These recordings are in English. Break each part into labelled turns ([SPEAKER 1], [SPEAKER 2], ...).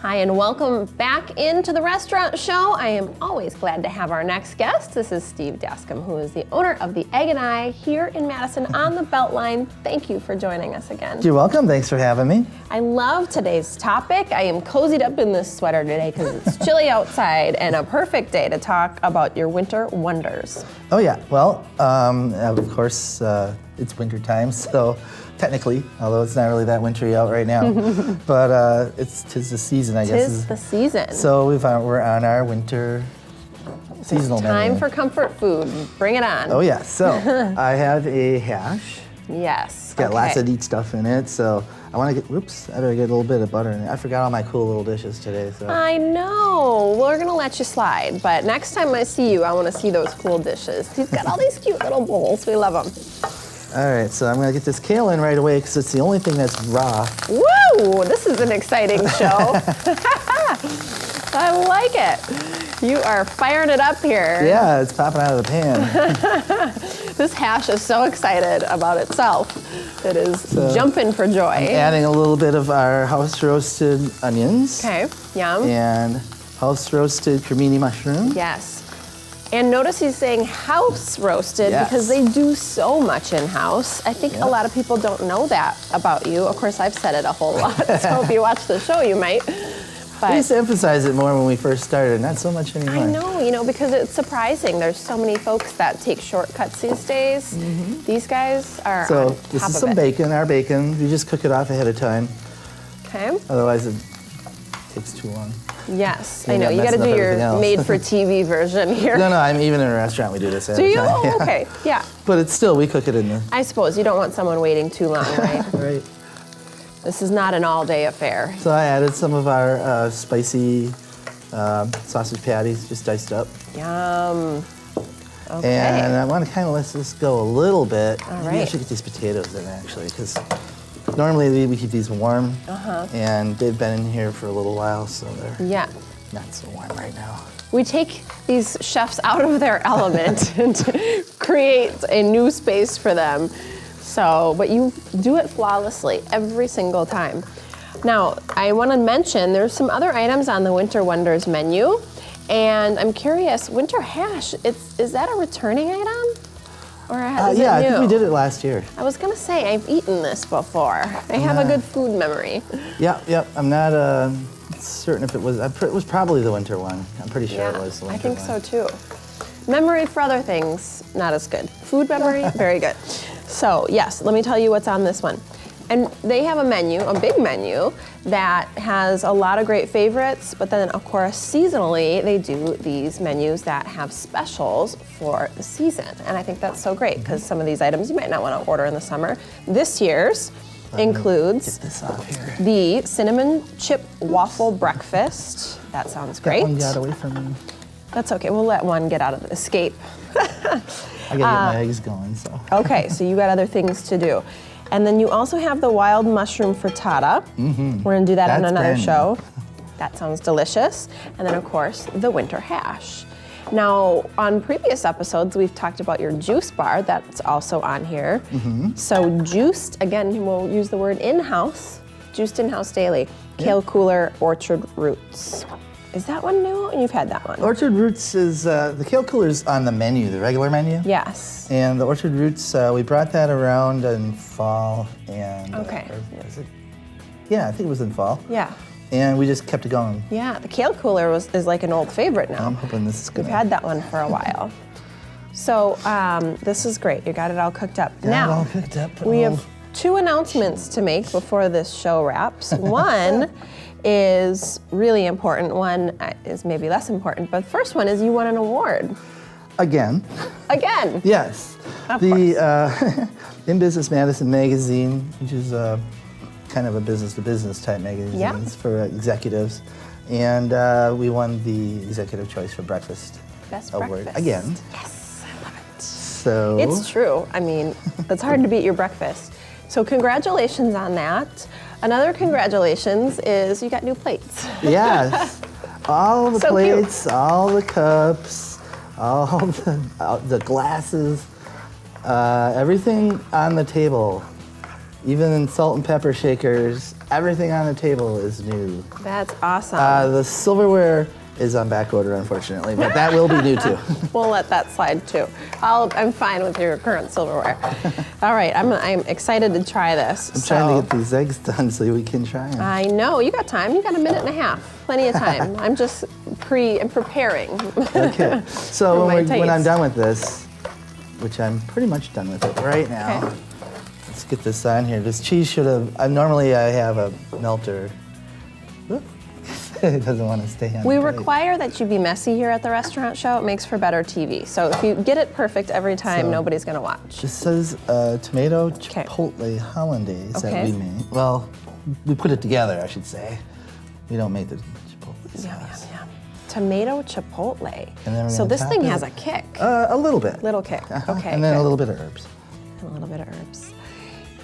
[SPEAKER 1] Hi, and welcome back into the restaurant show. I am always glad to have our next guest. This is Steve Dascom, who is the owner of the Egg and I here in Madison on the Beltline. Thank you for joining us again.
[SPEAKER 2] You're welcome. Thanks for having me.
[SPEAKER 1] I love today's topic. I am cozied up in this sweater today because it's chilly outside and a perfect day to talk about your winter wonders.
[SPEAKER 2] Oh yeah. Well, of course, it's winter time, so technically, although it's not really that wintry out right now, but tis the season, I guess.
[SPEAKER 1] Tis the season.
[SPEAKER 2] So we're on our winter seasonal menu.
[SPEAKER 1] Time for comfort food. Bring it on.
[SPEAKER 2] Oh yeah. So I have a hash.
[SPEAKER 1] Yes.
[SPEAKER 2] It's got lots of neat stuff in it. So I want to get. Whoops! I better get a little bit of butter in it. I forgot all my cool little dishes today. So.
[SPEAKER 1] I know. We're gonna let you slide, but next time I see you, I want to see those cool dishes. He's got all these cute little bowls. We love them.
[SPEAKER 2] All right, so I'm gonna get this kale in right away because it's the only thing that's raw.
[SPEAKER 1] Woo! This is an exciting show. I like it. You are firing it up here.
[SPEAKER 2] Yeah, it's popping out of the pan.
[SPEAKER 1] This hash is so excited about itself. It is jumping for joy.
[SPEAKER 2] I'm adding a little bit of our house roasted onions.
[SPEAKER 1] Okay, yum.
[SPEAKER 2] And house roasted cremini mushroom.
[SPEAKER 1] Yes. And notice he's saying house roasted because they do so much in-house. I think a lot of people don't know that about you. Of course, I've said it a whole lot, so if you watch the show, you might. But
[SPEAKER 2] we used to emphasize it more when we first started, not so much anymore.
[SPEAKER 1] I know, because it's surprising. There's so many folks that take shortcuts these days. Mm-hmm. These guys are
[SPEAKER 2] So
[SPEAKER 1] on
[SPEAKER 2] this
[SPEAKER 1] top
[SPEAKER 2] is
[SPEAKER 1] of
[SPEAKER 2] some
[SPEAKER 1] it.
[SPEAKER 2] bacon, our bacon. We just cook it off ahead of time.
[SPEAKER 1] Okay.
[SPEAKER 2] Otherwise it takes too long.
[SPEAKER 1] Yes,
[SPEAKER 2] You
[SPEAKER 1] I know.
[SPEAKER 2] end
[SPEAKER 1] You
[SPEAKER 2] up
[SPEAKER 1] got to
[SPEAKER 2] messing
[SPEAKER 1] do
[SPEAKER 2] up
[SPEAKER 1] your
[SPEAKER 2] everything else.
[SPEAKER 1] made-for-TV version here.
[SPEAKER 2] No, I'm even in a restaurant we do this ahead
[SPEAKER 1] Do
[SPEAKER 2] of
[SPEAKER 1] you?
[SPEAKER 2] time.
[SPEAKER 1] Oh,
[SPEAKER 2] Yeah.
[SPEAKER 1] okay, yeah.
[SPEAKER 2] But it's still, we cook it in the...
[SPEAKER 1] I suppose you don't want someone waiting too long, right?
[SPEAKER 2] Right.
[SPEAKER 1] This is not an all-day affair.
[SPEAKER 2] So I added some of our spicy sausage patties, just diced up.
[SPEAKER 1] Yum. Okay.
[SPEAKER 2] And I want to kind of let this go a little bit.
[SPEAKER 1] All
[SPEAKER 2] Maybe I
[SPEAKER 1] right.
[SPEAKER 2] should get these potatoes in actually, because normally we keep these warm, and they've been in here for a little while, so they're
[SPEAKER 1] Yeah.
[SPEAKER 2] not so warm right now.
[SPEAKER 1] We take these chefs out of their element and create a new space for them. So, but you do it flawlessly every single time. Now, I want to mention there's some other items on the Winter Wonders menu, and I'm curious, winter hash, is that a returning item? Or is
[SPEAKER 2] Yeah,
[SPEAKER 1] it new?
[SPEAKER 2] I think we did it last year.
[SPEAKER 1] I was gonna say, I've eaten this before. I have a good food memory.
[SPEAKER 2] Yep. I'm not certain if it was. It was probably the winter one. I'm pretty sure it was the winter
[SPEAKER 1] I think
[SPEAKER 2] one.
[SPEAKER 1] so too. Memory for other things, not as good. Food memory, very good. So yes, let me tell you what's on this one. And they have a menu, a big menu, that has a lot of great favorites, but then of course, seasonally, they do these menus that have specials for the season. And I think that's so great, because some of these items you might not want to order in the summer. This year's includes
[SPEAKER 2] Get this off here.
[SPEAKER 1] the cinnamon chip waffle breakfast. That sounds great.
[SPEAKER 2] That one got away from me.
[SPEAKER 1] That's okay, we'll let one get out of the escape.
[SPEAKER 2] I gotta get my eggs going, so.
[SPEAKER 1] Okay, so you got other things to do. And then you also have the wild mushroom frittata. Mm-hmm. We're gonna do that on
[SPEAKER 2] That's
[SPEAKER 1] another
[SPEAKER 2] brand new.
[SPEAKER 1] show. That sounds delicious. And then of course, the winter hash. Now, on previous episodes, we've talked about your juice bar, that's also on here. Mm-hmm. So juiced, again, we'll use the word in-house, juiced in-house daily. Kale Cooler Orchard Roots. Is that one new? You've had that one.
[SPEAKER 2] Orchard Roots is, the Kale Cooler's on the menu, the regular menu.
[SPEAKER 1] Yes.
[SPEAKER 2] And the Orchard Roots, we brought that around in fall and...
[SPEAKER 1] Okay.
[SPEAKER 2] Or was it? Yeah, I think it was in fall.
[SPEAKER 1] Yeah.
[SPEAKER 2] And we just kept it going.
[SPEAKER 1] Yeah, the Kale Cooler is like an old favorite now.
[SPEAKER 2] I'm hoping this is good.
[SPEAKER 1] We've had that one for a while. So this is great. You got it all cooked up.
[SPEAKER 2] Got it
[SPEAKER 1] Now,
[SPEAKER 2] all cooked up.
[SPEAKER 1] we have two announcements to make before this show wraps. One is really important. One is maybe less important. But the first one is you won an award.
[SPEAKER 2] Again.
[SPEAKER 1] Again.
[SPEAKER 2] Yes.
[SPEAKER 1] Of
[SPEAKER 2] The In Business Madison magazine, which is kind of a business-to-business type magazine for executives. And we won the Executive Choice for Breakfast
[SPEAKER 1] Best
[SPEAKER 2] Award.
[SPEAKER 1] breakfast.
[SPEAKER 2] Again.
[SPEAKER 1] Yes, I love it.
[SPEAKER 2] So
[SPEAKER 1] It's true. I mean, it's hard to beat your breakfast. So congratulations on that. Another congratulations is you got new plates.
[SPEAKER 2] yes, all the
[SPEAKER 1] So
[SPEAKER 2] plates, all the cups, all the glasses, everything on the table, even salt and pepper shakers, Everything on the table is new.
[SPEAKER 1] That's awesome.
[SPEAKER 2] The silverware is on back order, unfortunately, but that will be new too.
[SPEAKER 1] We'll let that slide too. I'm fine with your current silverware. All right, I'm excited to try this.
[SPEAKER 2] I'm trying to get these eggs done so we can try them.
[SPEAKER 1] I know, you got time. You got a minute and a half. Plenty of time. I'm just preparing.
[SPEAKER 2] Okay, so
[SPEAKER 1] For my
[SPEAKER 2] when I'm
[SPEAKER 1] taste.
[SPEAKER 2] done with this, which I'm pretty much done with it right now,
[SPEAKER 1] Okay.
[SPEAKER 2] let's get this on here. This cheese should have, normally I have a melter. Oop. It doesn't want to stay on
[SPEAKER 1] We
[SPEAKER 2] the plate.
[SPEAKER 1] require that you be messy here at the restaurant show. It makes for better TV. So if you get it perfect every time,
[SPEAKER 2] So-
[SPEAKER 1] nobody's going to watch.
[SPEAKER 2] This says tomato chipotle hollandaise that
[SPEAKER 1] Okay.
[SPEAKER 2] we made. Well, we put it together, I should say. We don't make the chipotle
[SPEAKER 1] Yum, yum,
[SPEAKER 2] sauce.
[SPEAKER 1] yum. Tomato chipotle.
[SPEAKER 2] And then we're
[SPEAKER 1] So
[SPEAKER 2] gonna
[SPEAKER 1] this
[SPEAKER 2] top
[SPEAKER 1] thing
[SPEAKER 2] it.
[SPEAKER 1] has a kick.
[SPEAKER 2] A little bit.
[SPEAKER 1] Little kick. Okay.
[SPEAKER 2] And then a
[SPEAKER 1] good.
[SPEAKER 2] little bit of herbs.
[SPEAKER 1] And a little bit of herbs.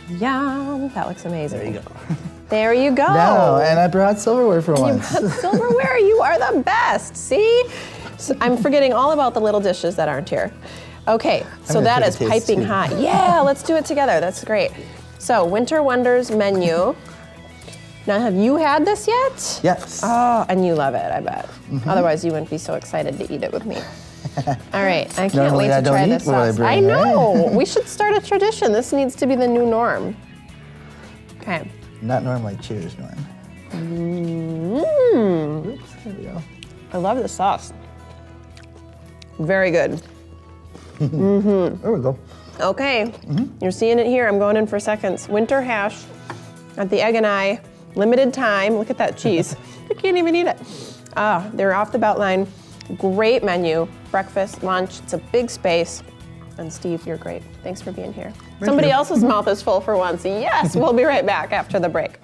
[SPEAKER 1] Yum. That looks amazing.
[SPEAKER 2] There you go.
[SPEAKER 1] There you go.
[SPEAKER 2] No, and I brought silverware for
[SPEAKER 1] You
[SPEAKER 2] once.
[SPEAKER 1] brought silverware. You are the best. See? So I'm forgetting all about the little dishes that aren't here. Okay, so
[SPEAKER 2] gonna
[SPEAKER 1] that
[SPEAKER 2] take a
[SPEAKER 1] is
[SPEAKER 2] taste,
[SPEAKER 1] piping
[SPEAKER 2] too.
[SPEAKER 1] hot. Yeah, let's do it together. That's great. So, Winter Wonders menu. Now, have you had this yet?
[SPEAKER 2] Yes.
[SPEAKER 1] Oh, and you love it, I bet.
[SPEAKER 2] Mm-hmm.
[SPEAKER 1] Otherwise, you wouldn't be so excited to eat it with me. All right, I can't
[SPEAKER 2] Normally
[SPEAKER 1] wait
[SPEAKER 2] I
[SPEAKER 1] to
[SPEAKER 2] don't
[SPEAKER 1] try
[SPEAKER 2] eat
[SPEAKER 1] this
[SPEAKER 2] what I
[SPEAKER 1] sauce.
[SPEAKER 2] bring,
[SPEAKER 1] I know.
[SPEAKER 2] right?
[SPEAKER 1] We should start a tradition. This needs to be the new norm. Okay.
[SPEAKER 2] Not Norm like Cheers, Norm.
[SPEAKER 1] Mmm.
[SPEAKER 2] Oops, there we go.
[SPEAKER 1] I love the sauce. Very good.
[SPEAKER 2] There we go.
[SPEAKER 1] Okay, you're seeing it here. I'm going in for seconds. Winter hash at the Egg and I. Limited time. Look at that cheese. I can't even eat it. They're off the belt line. Great menu. Breakfast, lunch. It's a big space. And Steve, you're great. Thanks for being here. Somebody
[SPEAKER 2] you.
[SPEAKER 1] else's mouth is full for once. Yes, we'll be right back after the break.